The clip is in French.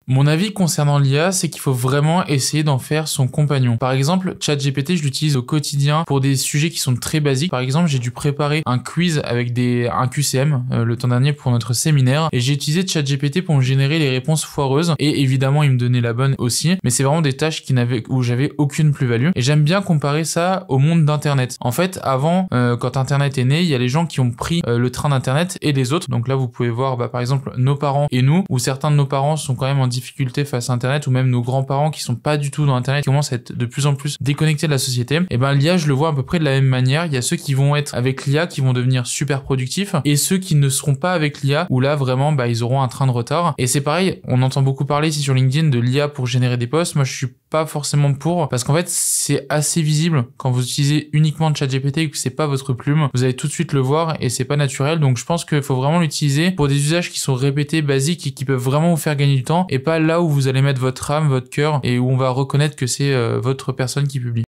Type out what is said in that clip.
Mon avis concernant l'IA, c'est qu'il faut vraiment essayer d'en faire son compagnon. Par exemple, ChatGPT, je l'utilise au quotidien pour des sujets qui sont très basiques. Par exemple, j'ai dû préparer un quiz avec un QCM le temps dernier pour notre séminaire et j'ai utilisé ChatGPT pour me générer les réponses foireuses et évidemment, il me donnait la bonne aussi. Mais c'est vraiment des tâches où j'avais aucune plus-value et j'aime bien comparer ça au monde d'Internet. En fait, avant, quand Internet est né, il y a les gens qui ont pris le train d'Internet et les autres. Donc là, vous pouvez voir, par exemple, nos parents et nous, où certains de nos parents sont quand même en difficulté face à Internet, ou même nos grands-parents qui sont pas du tout dans Internet, qui commencent à être de plus en plus déconnectés de la société. Et ben l'IA, je le vois à peu près de la même manière. Il y a ceux qui vont être avec l'IA, qui vont devenir super productifs, et ceux qui ne seront pas avec l'IA, où là vraiment, ils auront un train de retard. Et c'est pareil, on entend beaucoup parler ici sur LinkedIn de l'IA pour générer des posts. Moi, je suis pas forcément pour, parce qu'en fait, c'est assez visible quand vous utilisez uniquement ChatGPT et que c'est pas votre plume. Vous allez tout de suite le voir et c'est pas naturel. Donc je pense qu'il faut vraiment l'utiliser pour des usages qui sont répétés, basiques et qui peuvent vraiment vous faire gagner du temps, et pas là où vous allez mettre votre âme, votre cœur et où on va reconnaître que c'est votre personne qui publie.